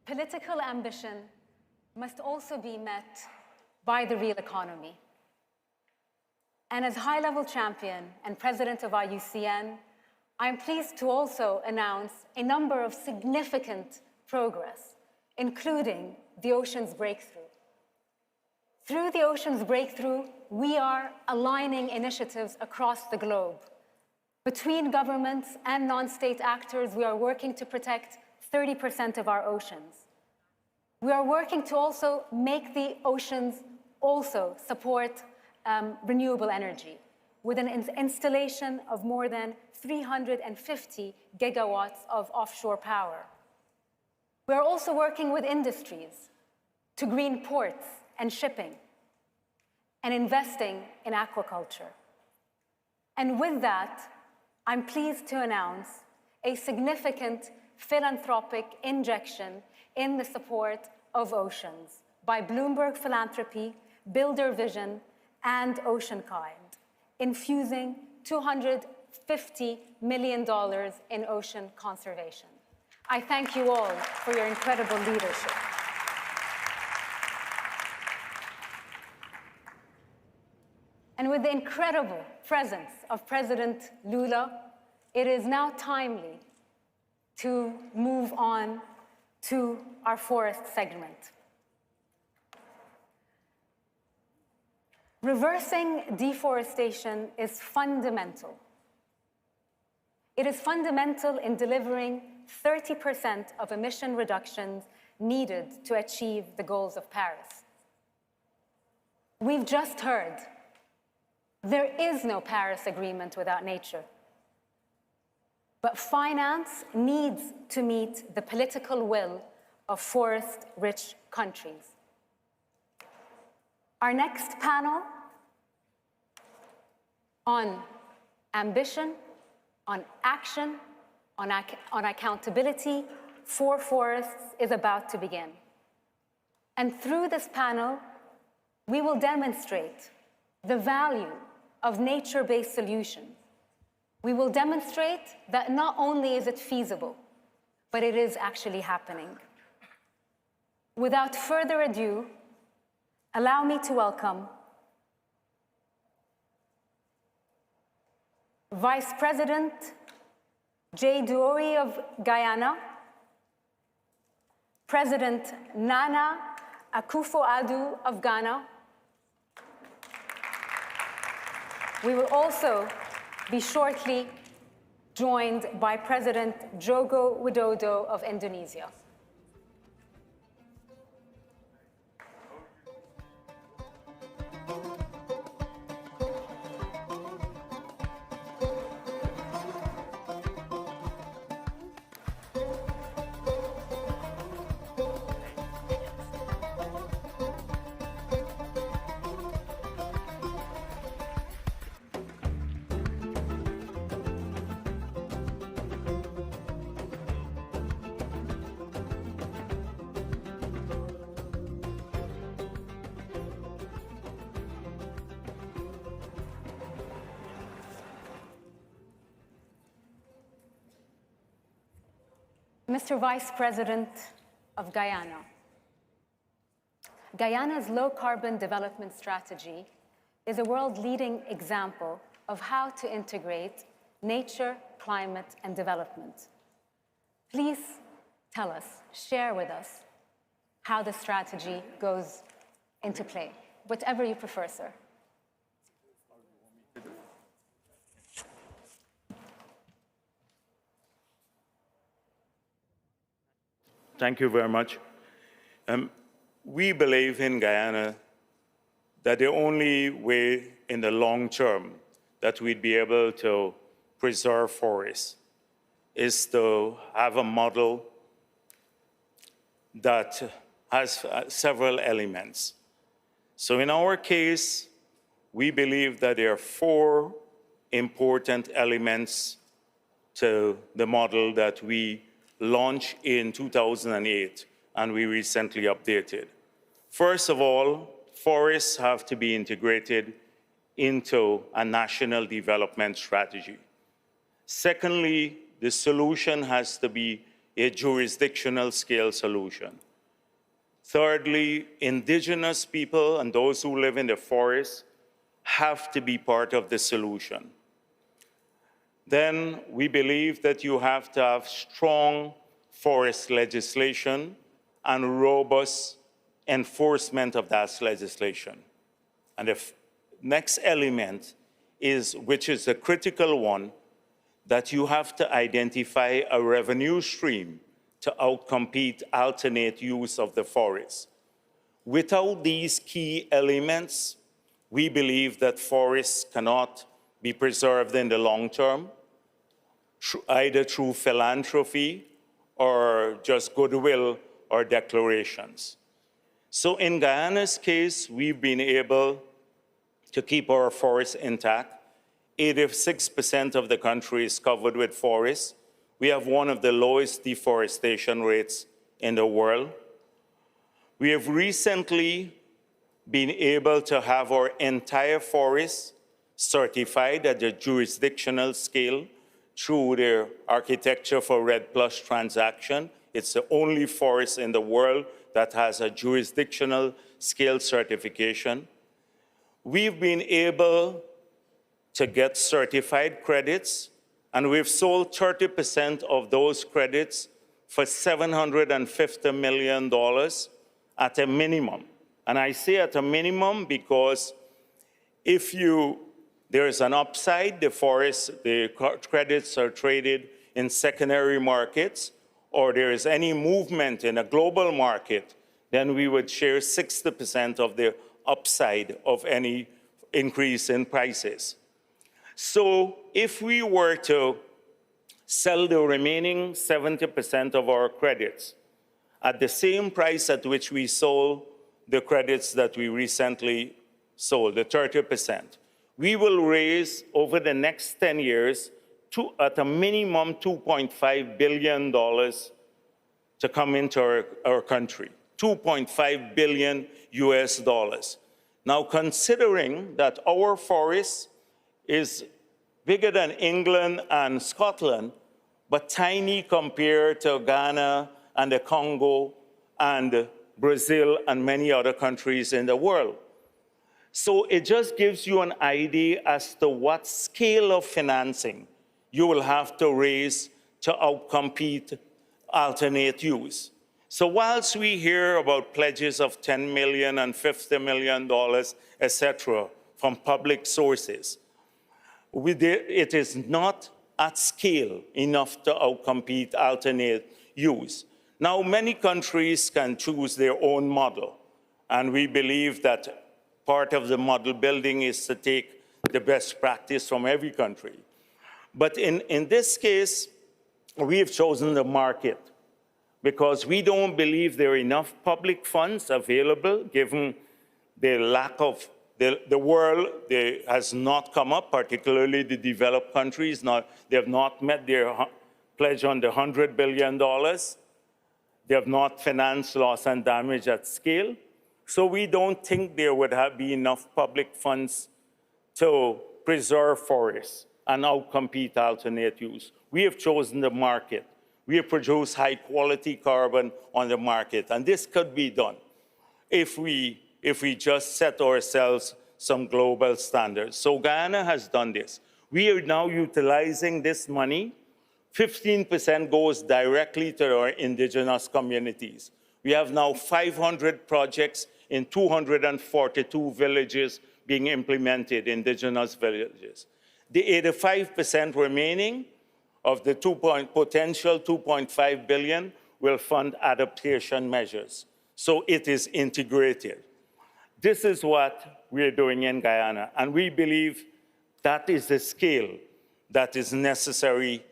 political ambition must also be met by the real economy. And as high-level champion and president of IUCN, I'm pleased to also announce a number of significant progress, including the Oceans Breakthrough. Through the Oceans Breakthrough, we are aligning initiatives across the globe. Between governments and non-state actors, we are working to protect 30% of our oceans. We are working to also make the oceans also support renewable energy with an installation of more than 350 gigawatts of offshore power. We are also working with industries to green ports and shipping and investing in aquaculture. And with that, I'm pleased to announce a significant philanthropic injection in the support of oceans by Bloomberg Philanthropy, Builder Vision, and OceanKind, infusing $250 million in ocean conservation. I thank you all for your incredible leadership. And with the incredible presence of President Lula, it is now timely to move on to our forest segment. Reversing deforestation is fundamental. It is fundamental in delivering 30% of emission reductions needed to achieve the goals of Paris. We've just heard there is no Paris Agreement without nature. But finance needs to meet the political will of forest-rich countries. Our next panel on ambition, on action, on accountability for forests is about to begin. And through this panel, we will demonstrate the value of nature-based solutions. We will demonstrate that not only is it feasible, but it is actually happening. Without further ado, allow me to welcome Vice President Jagdeo of Guyana, President Nana Akufo-Addo of Ghana. We will also be shortly joined by President Joko Widodo of Indonesia. Mr. Vice President of Guyana, Guyana's low-carbon development strategy is a world-leading example of how to integrate nature, climate, and development. Please tell us, share with us, how the strategy goes into play, whatever you prefer, sir. Thank you very much. We believe in Guyana that the only way in the long term that we'd be able to preserve forests is to have a model that has several elements. So in our case, we believe that there are 4 important elements to the model that we launched in 2008, and we recently updated. First of all, forests have to be integrated into a national development strategy. Secondly, the solution has to be a jurisdictional scale solution. Thirdly, indigenous people and those who live in the forest have to be part of the solution. Then we believe that you have to have strong forest legislation and robust enforcement of that legislation. And the next element is, which is a critical one, that you have to identify a revenue stream to outcompete alternate use of the forest. Without these key elements, we believe that forests cannot be preserved in the long term, either through philanthropy or just goodwill or declarations. So in Guyana's case, we've been able to keep our forests intact. 86% of the country is covered with forests. We have one of the lowest deforestation rates in the world. We have recently been able to have our entire forest certified at the jurisdictional scale through the Architecture for REDD+ transaction. It's the only forest in the world that has a jurisdictional scale certification. We've been able to get certified credits, and we've sold 30% of those credits for $750 million at a minimum. And I say at a minimum because if there is an upside, the credits are traded in secondary markets, or there is any movement in a global market, then we would share 60% of the upside of any increase in prices. So if we were to sell the remaining 70% of our credits at the same price at which we sold the credits that we recently sold, the 30%, we will raise over the next 10 years at a minimum $2.5 billion to come into our country, $2.5 billion US dollars. Now, considering that our forest is bigger than England and Scotland, but tiny compared to Ghana and the Congo and Brazil and many other countries in the world. So it just gives you an idea as to what scale of financing you will have to raise to outcompete alternate use. So whilst we hear about pledges of $10 million and $50 million, et cetera, from public sources, it is not at scale enough to outcompete alternate use. Now, many countries can choose their own model, and we believe that part of the model building is to take the best practice from every country. But in this case, we have chosen the market because we don't believe there are enough public funds available, given the lack of the world has not come up, particularly the developed countries. They have not met their pledge on the $100 billion. They have not financed loss and damage at scale. So we don't think there would be enough public funds to preserve forests and outcompete alternate use. We have chosen the market. We have produced high-quality carbon on the market, and this could be done if we just set ourselves some global standards. So Guyana has done this. We are now utilizing this money. 15% goes directly to our indigenous communities. We have now 500 projects in 242 villages being implemented, indigenous villages. The 85% remaining of the potential $2.5 billion will fund adaptation measures. So it is integrated. This is what we're doing in Guyana, and we believe that is the scale that is necessary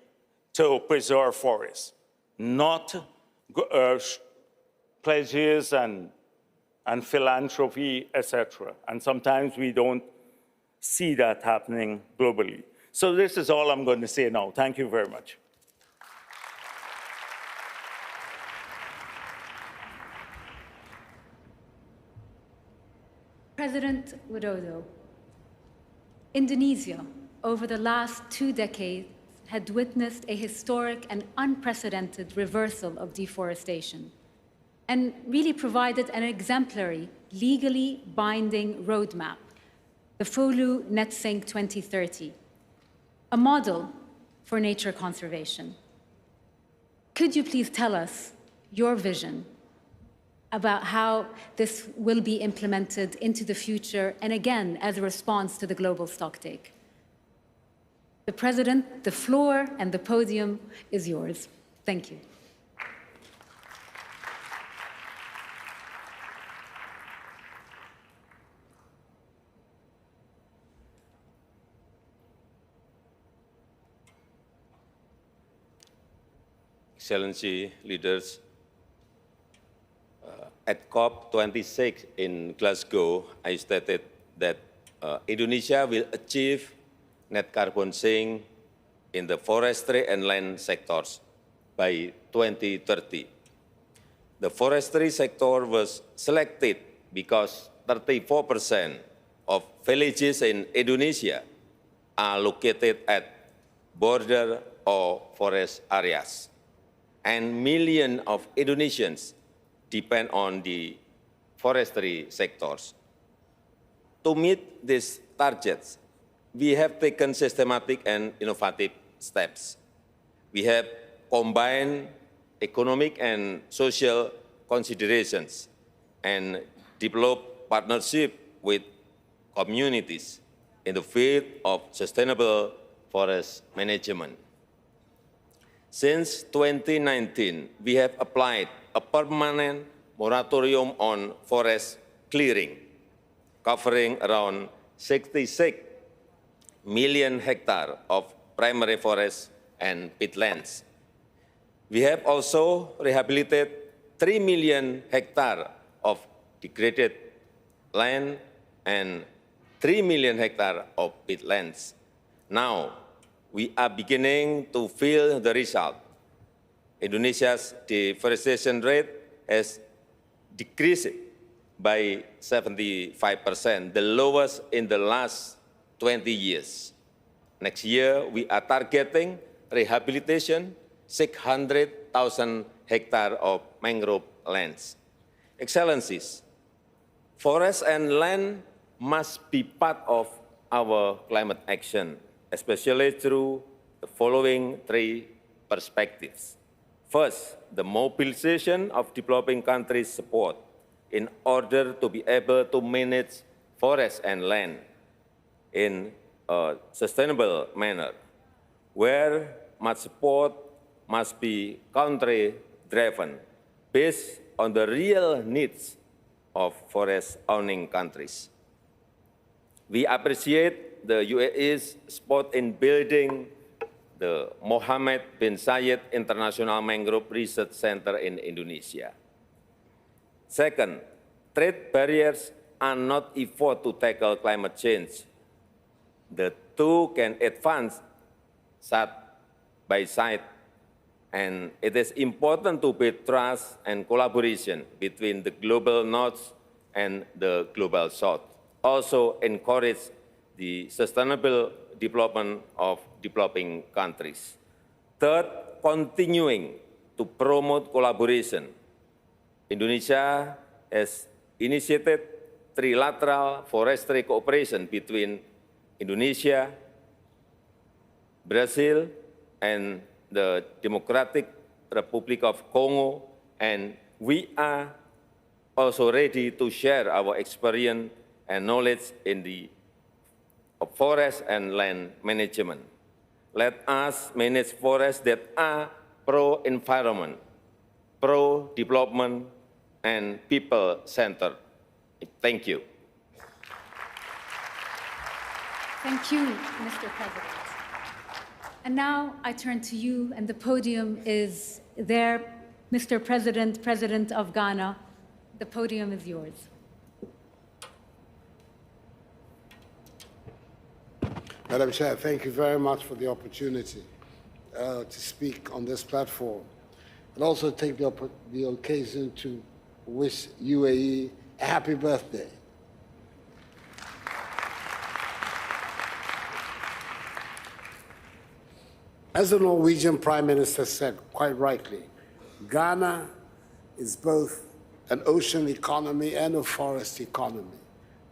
to preserve forests, not pledges and philanthropy, et cetera. And sometimes we don't see that happening globally. So this is all I'm going to say now. Thank you very much. President Widodo, Indonesia, over the last 2 decades, had witnessed a historic and unprecedented reversal of deforestation and really provided an exemplary, legally binding roadmap, the FOLU Net Sink 2030, a model for nature conservation. Could you please tell us your vision about how this will be implemented into the future, and again, as a response to the global stocktake? The President, the floor and the podium is yours. Thank you. Excellency leaders, at COP26 in Glasgow, I stated that Indonesia will achieve net carbon sink in the forestry and land sectors by 2030. The forestry sector was selected because 34% of villages in Indonesia are located at border or forest areas, and millions of Indonesians depend on the forestry sectors. To meet these targets, we have taken systematic and innovative steps. We have combined economic and social considerations and developed partnership with communities in the field of sustainable forest management. Since 2019, we have applied a permanent moratorium on forest clearing, covering around 66 million hectares of primary forests and peatlands. We have also rehabilitated 3 million hectares of degraded land and 3 million hectares of peatlands. Now, we are beginning to feel the result. Indonesia's deforestation rate has decreased by 75%, the lowest in the last 20 years. Next year, we are targeting rehabilitation 600,000 hectares of mangrove lands. Excellencies, forests and land must be part of our climate action, especially through the following three perspectives. First, the mobilization of developing countries' support in order to be able to manage forests and land in a sustainable manner, where much support must be country-driven, based on the real needs of forest-owning countries. We appreciate the UAE's support in building the Mohammed bin Zayed International Mangrove Research Center in Indonesia. Second, trade barriers are not effort to tackle climate change. The two can advance side by side, and it is important to build trust and collaboration between the global north and the global south. Also encourage the sustainable development of developing countries. Third, continuing to promote collaboration. Indonesia has initiated trilateral forestry cooperation between Indonesia, Brazil, and the Democratic Republic of Congo, and we are also ready to share our experience and knowledge in the forest and land management. Let us manage forests that are pro-environment, pro-development, and people-centered. Thank you. Thank you, Mr. President. And now I turn to you, and the podium is there. Mr. President, President of Ghana, the podium is yours. Madam Chair, thank you very much for the opportunity to speak on this platform, and also take the occasion to wish UAE a happy birthday. As the Norwegian Prime Minister said quite rightly, Ghana is both an ocean economy and a forest economy.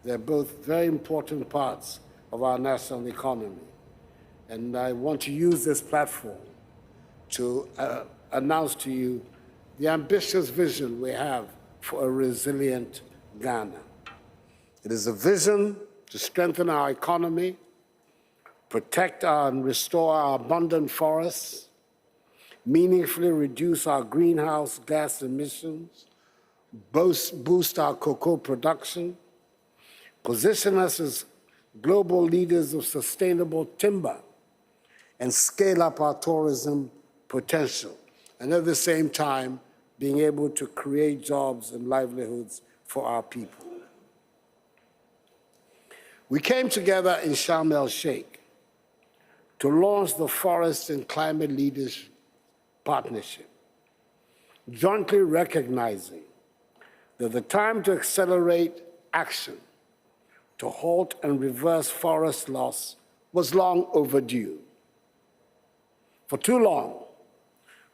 They're both very important parts of our national economy. And I want to use this platform to announce to you the ambitious vision we have for a resilient Ghana. It is a vision to strengthen our economy, protect and restore our abundant forests, meaningfully reduce our greenhouse gas emissions, boost our cocoa production, position us as global leaders of sustainable timber, and scale up our tourism potential, and at the same time, being able to create jobs and livelihoods for our people. We came together in Sharm el-Sheikh to launch the Forest and Climate Leaders Partnership, jointly recognizing that the time to accelerate action to halt and reverse forest loss was long overdue. For too long,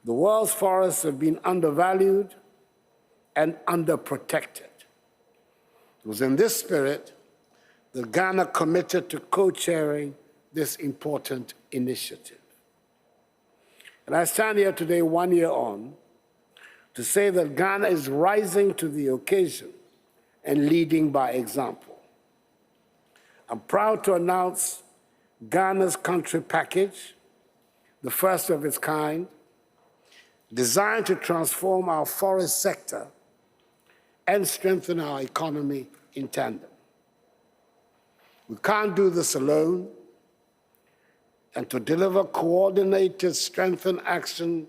the world's forests have been undervalued and underprotected. It was in this spirit that Ghana committed to co-chairing this important initiative. And I stand here today, 1 year on, to say that Ghana is rising to the occasion and leading by example. I'm proud to announce Ghana's country package, the first of its kind, designed to transform our forest sector and strengthen our economy in tandem. We can't do this alone, and to deliver coordinated, strengthened action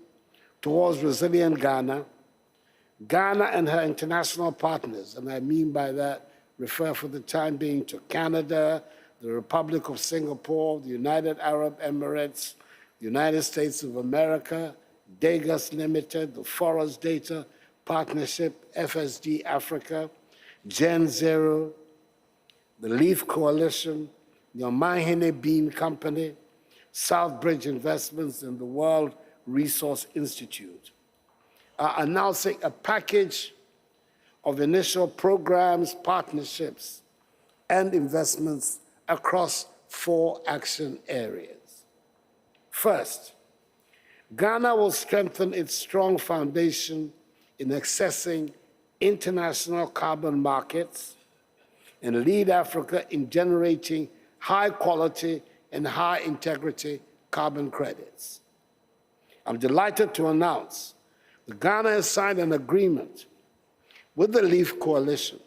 towards resilient Ghana, Ghana and her international partners, and I mean by that, refer for the time being to Canada, the Republic of Singapore, the United Arab Emirates, the United States of America, Degas Limited, the Forest Data Partnership, FSD Africa, Gen Zero, the Leaf Coalition, the Omahine Bean Company, Southbridge Investments, and the World Resource Institute are announcing a package of initial programs, partnerships, and investments across 4 action areas. First, Ghana will strengthen its strong foundation in accessing international carbon markets and lead Africa in generating high-quality and high-integrity carbon credits. I'm delighted to announce that Ghana has signed an agreement with the Leaf Coalition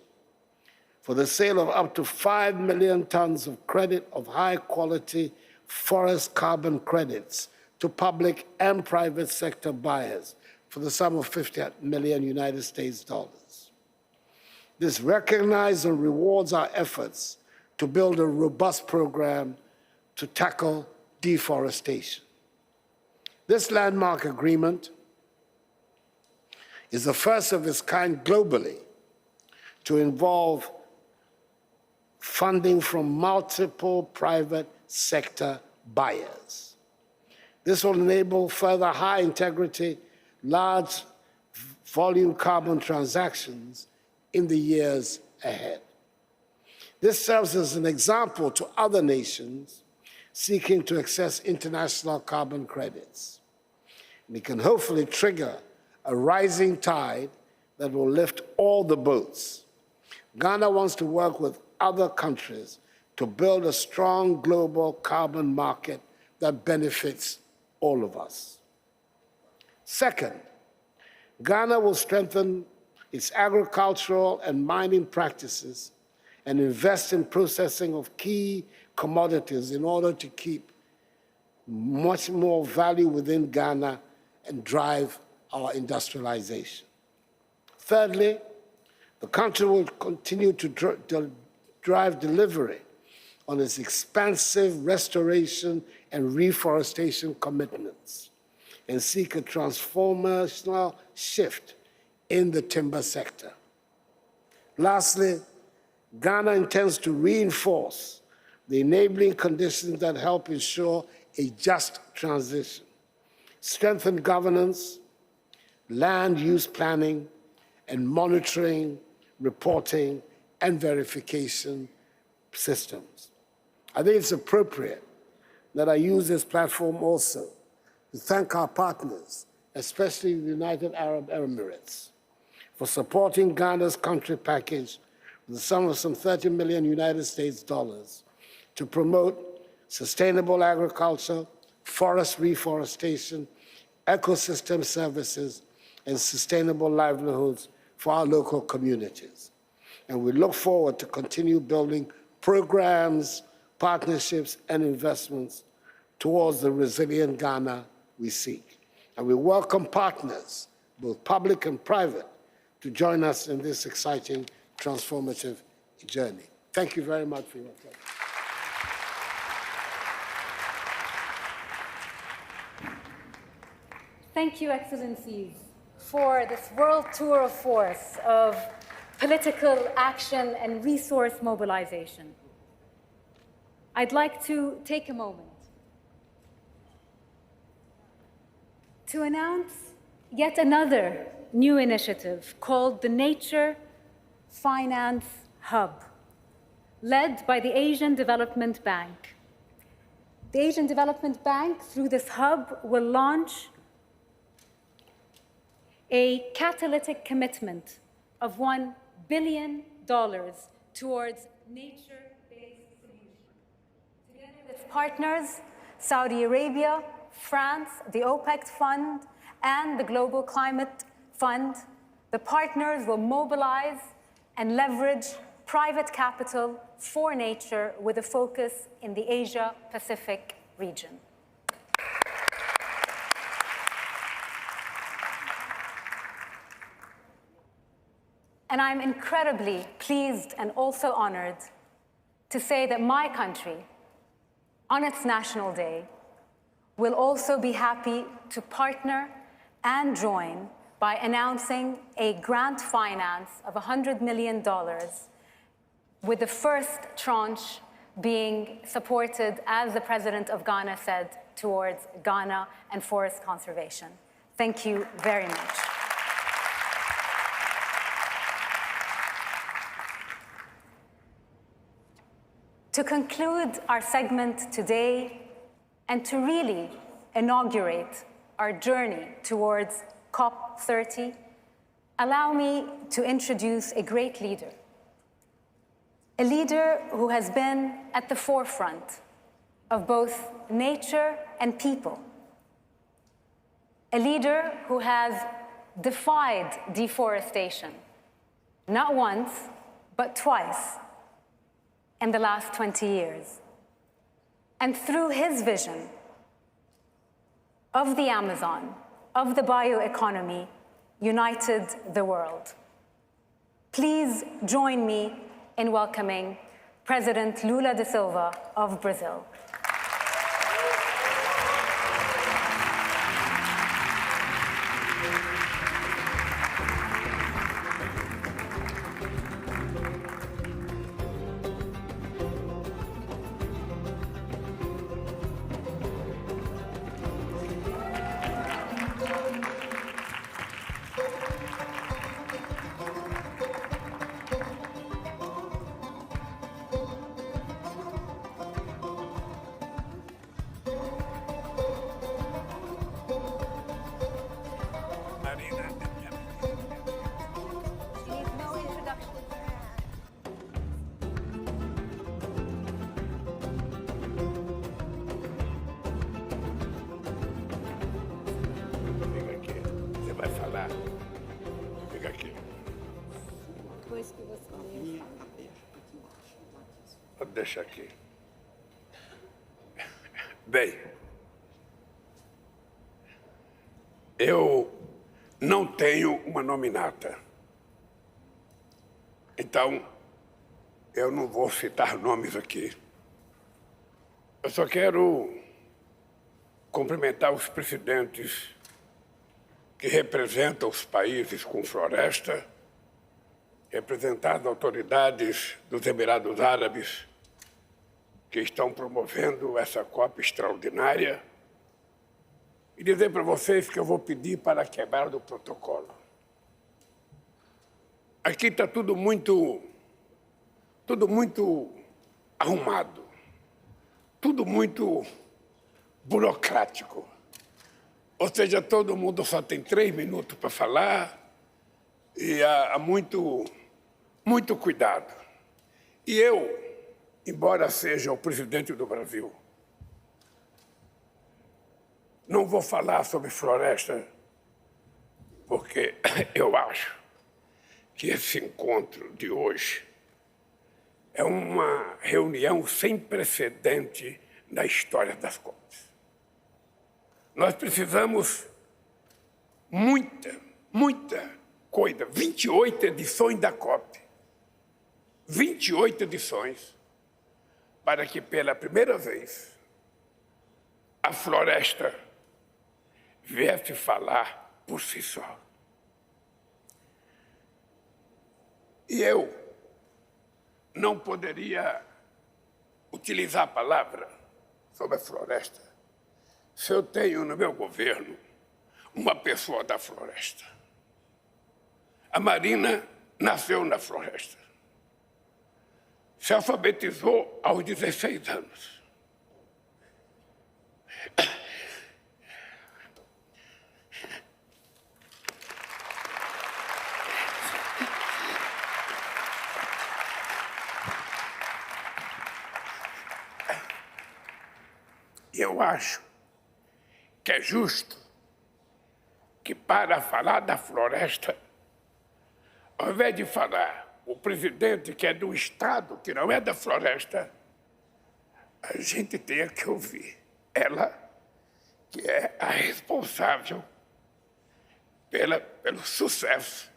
for the sale of up to 5 million tons of credit of high-quality forest carbon credits to public and private sector buyers for the sum of $50 million United States dollars. This recognizes and rewards our efforts to build a robust program to tackle deforestation. This landmark agreement is the first of its kind globally to involve funding from multiple private sector buyers. This will enable further high-integrity, large-volume carbon transactions in the years ahead. This serves as an example to other nations seeking to access international carbon credits. And it can hopefully trigger a rising tide that will lift all the boats. Ghana wants to work with other countries to build a strong global carbon market that benefits all of us. Second, Ghana will strengthen its agricultural and mining practices and invest in processing of key commodities in order to keep much more value within Ghana and drive our industrialization. Thirdly, the country will continue to drive delivery on its expansive restoration and reforestation commitments and seek a transformational shift in the timber sector. Lastly, Ghana intends to reinforce the enabling conditions that help ensure a just transition, strengthen governance, land use planning, and monitoring, reporting, and verification systems. I think it's appropriate that I use this platform also to thank our partners, especially the United Arab Emirates, for supporting Ghana's country package with the sum of some 30 million United States dollars to promote sustainable agriculture, forest reforestation, ecosystem services, and sustainable livelihoods for our local communities. And we look forward to continue building programs, partnerships, and investments towards the resilient Ghana we seek. And we welcome partners, both public and private, to join us in this exciting, transformative journey. Thank you very much for your attention. Thank you, Excellencies, for this world tour of force of political action and resource mobilization. I'd like to take a moment to announce yet another new initiative called the Nature Finance Hub, led by the Asian Development Bank. The Asian Development Bank, through this hub, will launch a catalytic commitment of $1 billion towards nature-based solutions. Together with its partners, Saudi Arabia, France, the OPEC Fund, and the Global Climate Fund, the partners will mobilize and leverage private capital for nature with a focus in the Asia-Pacific region. And I'm incredibly pleased and also honored to say that my country, on its National Day, will also be happy to partner and join by announcing a grant finance of $100 million, with the first tranche being supported, as the President of Ghana said, towards Ghana and forest conservation. Thank you very much. To conclude our segment today, and to really inaugurate our journey towards COP30, allow me to introduce a great leader. A leader who has been at the forefront of both nature and people. A leader who has defied deforestation, not once, but twice in the last 20 years. And through his vision of the Amazon, of the bioeconomy, united the world. Please join me in welcoming President Lula da Silva of Brazil. Deixa aqui. Bem, eu não tenho uma nominata. Então, eu não vou citar nomes aqui. Eu só quero cumprimentar os presidentes que representam os países com floresta, representar as autoridades dos Emirados Árabes, que estão promovendo essa COP extraordinária e dizer para vocês que eu vou pedir para quebrar do protocolo. Aqui está tudo muito arrumado, tudo muito burocrático. Ou seja, todo mundo só tem 3 minutos para falar e há muito cuidado. E eu, embora seja o presidente do Brasil, não vou falar sobre floresta, porque eu acho que esse encontro de hoje é uma reunião sem precedente na história das COPs. Nós precisamos muita coisa, 28 edições da COP, 28 edições, para que pela primeira vez a floresta viesse falar por si só. E eu não poderia utilizar a palavra sobre a floresta se eu tenho no meu governo uma pessoa da floresta. A Marina nasceu na floresta. Se alfabetizou aos 16 anos. E eu acho que é justo que, para falar da floresta, ao invés de falar o presidente que é do Estado, que não é da floresta, a gente tenha que ouvir ela, que é a responsável pelo sucesso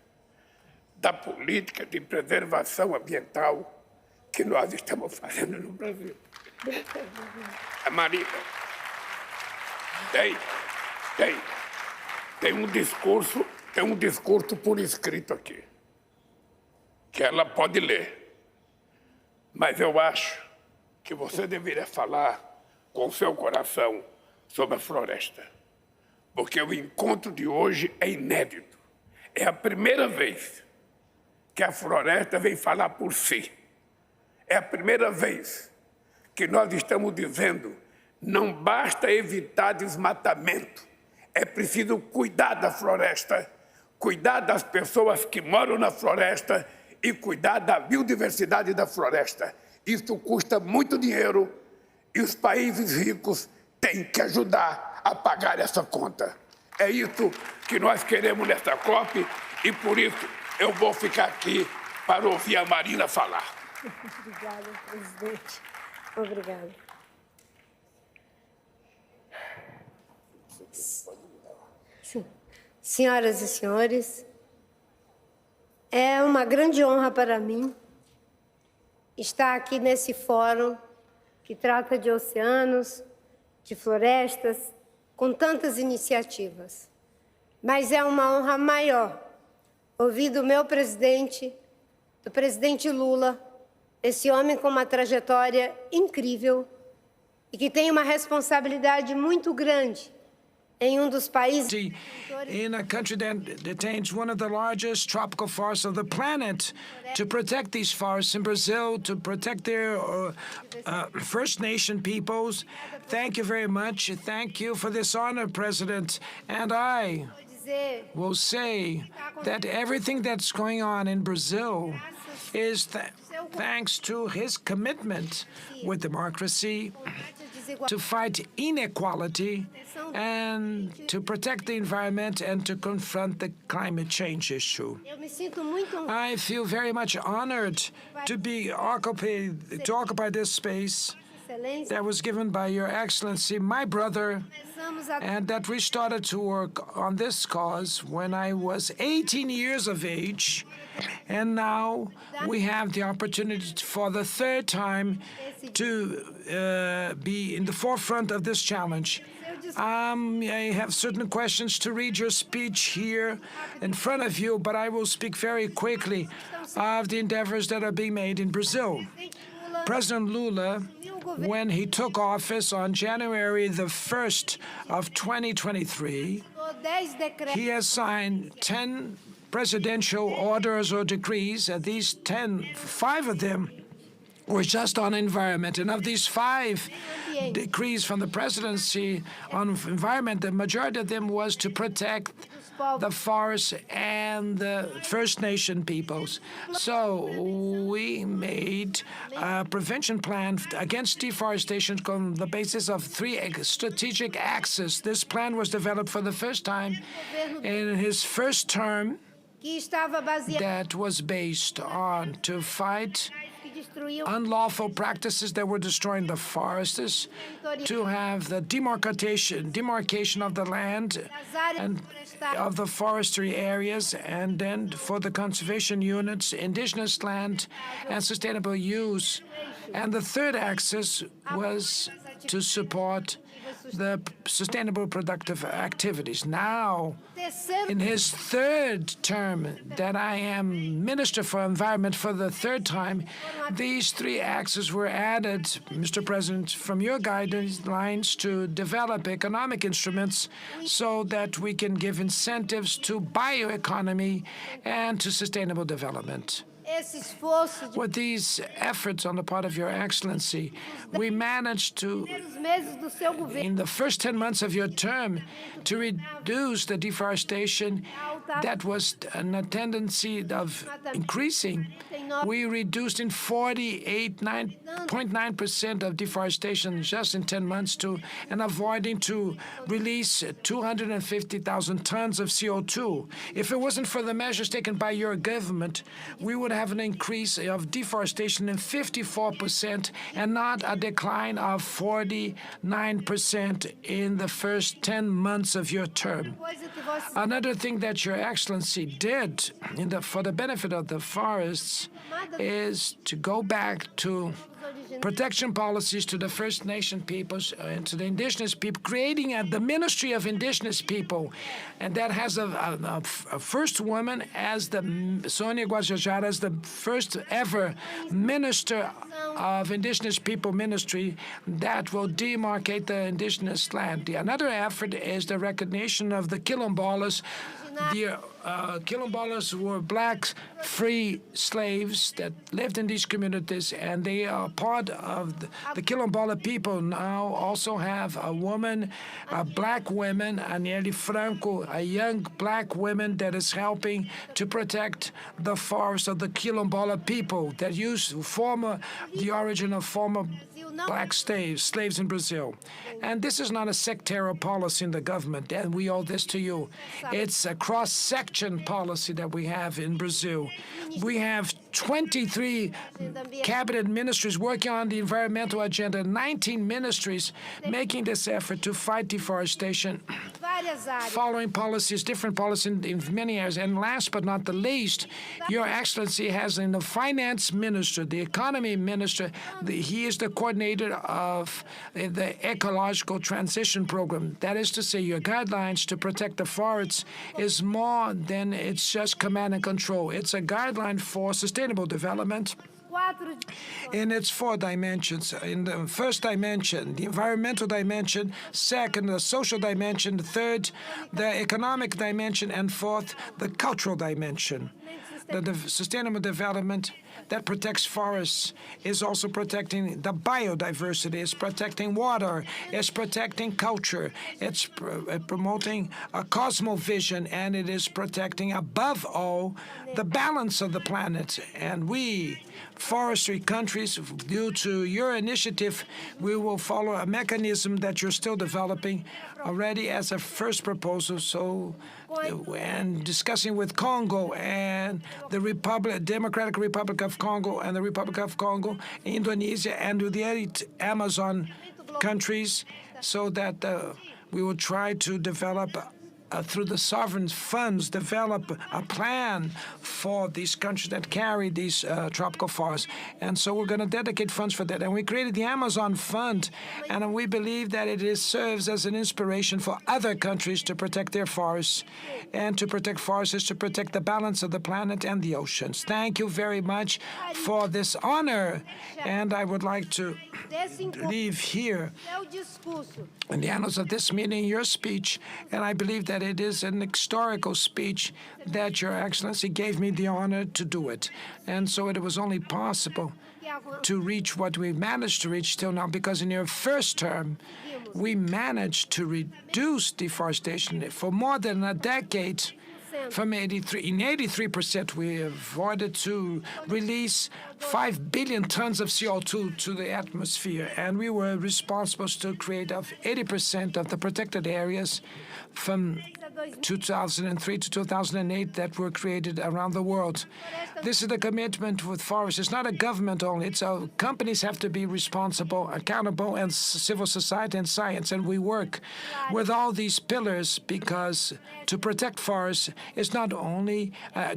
da política de preservação ambiental que nós estamos fazendo no Brasil. A Marina tem um discurso por escrito aqui, que ela pode ler. Mas eu acho que você deveria falar com o seu coração sobre a floresta, porque o encontro de hoje é inédito. É a primeira vez que a floresta vem falar por si. É a primeira vez que nós estamos dizendo: não basta evitar desmatamento, é preciso cuidar da floresta, cuidar das pessoas que moram na floresta e cuidar da biodiversidade da floresta. Isso custa muito dinheiro e os países ricos têm que ajudar a pagar essa conta. É isso que nós queremos nessa COP e por isso eu vou ficar aqui para ouvir a Marina falar. Obrigada, presidente. Obrigada. Sim. Senhoras e senhores, é uma grande honra para mim estar aqui nesse fórum que trata de oceanos, de florestas, com tantas iniciativas. Mas é uma honra maior ouvir do meu presidente, do presidente Lula, esse homem com uma trajetória incrível e que tem uma responsabilidade muito grande em dos países in a country that detains one of the largest tropical forests of the planet, to protect these forests in Brazil, to protect their First Nation peoples. Thank you very much. Thank you for this honor, President. And I will say that everything that's going on in Brazil is thanks to his commitment with democracy, to fight inequality, and to protect the environment and to confront the climate change issue. I feel very much honored to occupy this space that was given by Your Excellency, my brother, and that we started to work on this cause when I was 18 years of age. And now we have the opportunity for the third time to be in the forefront of this challenge. I have certain questions to read your speech here in front of you, but I will speak very quickly of the endeavors that are being made in Brazil. President Lula when he took office on January the 1st of 2023, he has signed 10 presidential orders or decrees. These 10, 5 of them were just on environment. And of these 5 decrees from the presidency on environment, the majority of them was to protect the forests and the First Nation peoples. So we made a prevention plan against deforestation on the basis of 3 strategic axes. This plan was developed for the first time in his first term, that was based on to fight unlawful practices that were destroying the forests, to have the demarcation of the land and of the forestry areas, and then for the conservation units, indigenous land, and sustainable use. And the third axis was to support the sustainable productive activities. Now, in his third term that I am Minister for Environment for the third time, these 3 axes were added, Mr. President, from your guidelines to develop economic instruments so that we can give incentives to bioeconomy and to sustainable development. With these efforts on the part of Your Excellency, we managed to, in the first 10 months of your term, to reduce the deforestation that was a tendency of increasing. We reduced in 48.9% of deforestation just in 10 months and avoiding to release 250,000 tons of CO2. If it wasn't for the measures taken by your government, we would have an increase of deforestation in 54% and not a decline of 49% in the first 10 months of your term. Another thing that Your Excellency did for the benefit of the forests is to go back to protection policies to the First Nation peoples and to the indigenous people, creating the Ministry of Indigenous People. And that has a first woman as Sonia Guajajara as the first ever Minister of Indigenous People Ministry that will demarcate the indigenous land. Another effort is the recognition of the quilombolas. The quilombolas were black free slaves that lived in these communities, and they are part of the quilombola people. Now also have a woman, a black woman, Aniele Franco, a young black woman that is helping to protect the forests of the quilombola people that used the origin of former black slaves in Brazil. And this is not a sectarian policy in the government, and we owe this to you. It's a cross-section policy that we have in Brazil. We have 23 cabinet ministries working on the environmental agenda, 19 ministries making this effort to fight deforestation, following policies, different policies in many areas. And last but not the least, Your Excellency has in the finance minister, the economy minister, he is the coordinator of the ecological transition program. That is to say, your guidelines to protect the forests is more than it's just command and control. It's a guideline for sustainable development in its 4 dimensions. In the first dimension, the environmental dimension; second, the social dimension; third, the economic dimension; and fourth, the cultural dimension. The sustainable development that protects forests is also protecting the biodiversity, it's protecting water, it's protecting culture, it's promoting a cosmovision, and it is protecting, above all, the balance of the planet. And we, forestry countries, due to your initiative, we will follow a mechanism that you're still developing already as a first proposal. So, and discussing with Congo and the Democratic Republic of Congo and the Republic of Congo, Indonesia, and the 8 Amazon countries, so that we will try to develop through the sovereign funds, develop a plan for these countries that carry these tropical forests. And so we're going to dedicate funds for that. And we created the Amazon Fund, and we believe that it serves as an inspiration for other countries to protect their forests. And to protect forests is to protect the balance of the planet and the oceans. Thank you very much for this honor. And I would like to leave here in the annals of this meeting your speech, and I believe that it is an historical speech that Your Excellency gave me the honor to do it. And so it was only possible to reach what we managed to reach till now, because in your first term, we managed to reduce deforestation for more than a decade. From 83%, we avoided to release 5 billion tons of CO2 to the atmosphere, and we were responsible to create 80% of the protected areas from 2003 to 2008 that were created around the world. This is the commitment with forests. It's not a government only. It's companies have to be responsible, accountable, and civil society and science. And we work with all these pillars because to protect forests is not only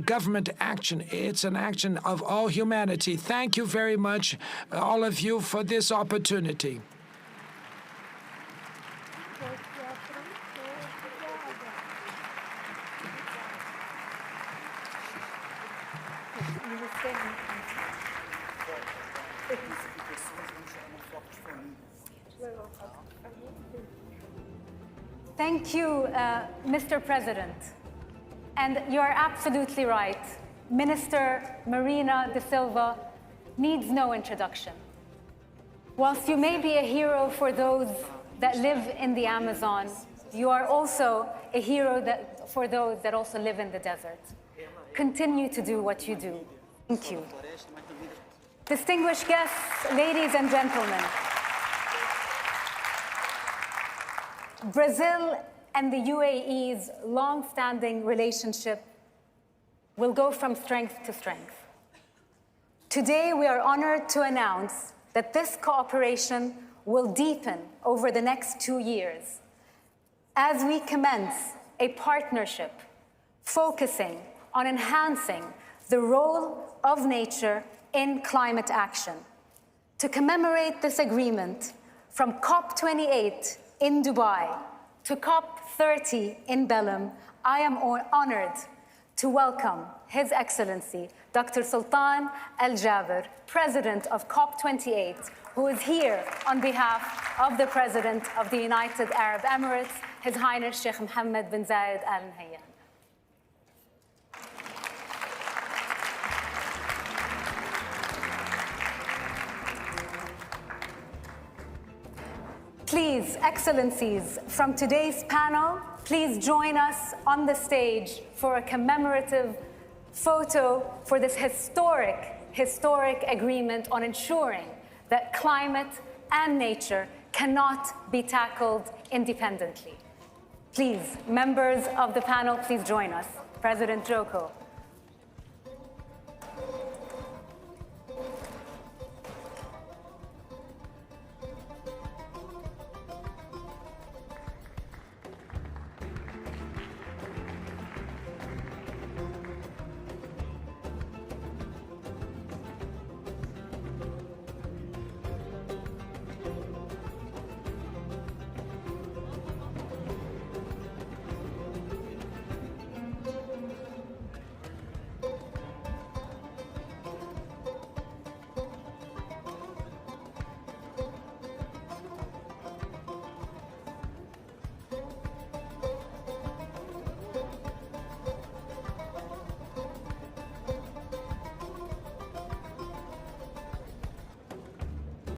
government action, it's an action of all humanity. Thank you very much, all of you, for this opportunity. Thank you, Mr. President. And you are absolutely right. Minister Marina da Silva needs no introduction. Whilst you may be a hero for those that live in the Amazon, you are also a hero for those that also live in the desert. Continue to do what you do. Thank you. Distinguished guests, ladies and gentlemen, Brazil and the UAE's long-standing relationship will go from strength to strength. Today, we are honored to announce that this cooperation will deepen over the next 2 years as we commence a partnership focusing on enhancing the role of nature in climate action. To commemorate this agreement, from COP28 in Dubai to COP30 in Belém, I am honored to welcome His Excellency Dr. Sultan Al Jaber, President of COP28, who is here on behalf of the President of the United Arab Emirates, His Highness Sheikh Mohammed bin Zayed Al Nahyan. Please, Excellencies, from today's panel, please join us on the stage for a commemorative photo for this historic agreement on ensuring that climate and nature cannot be tackled independently. Please, members of the panel, please join us. President Joko.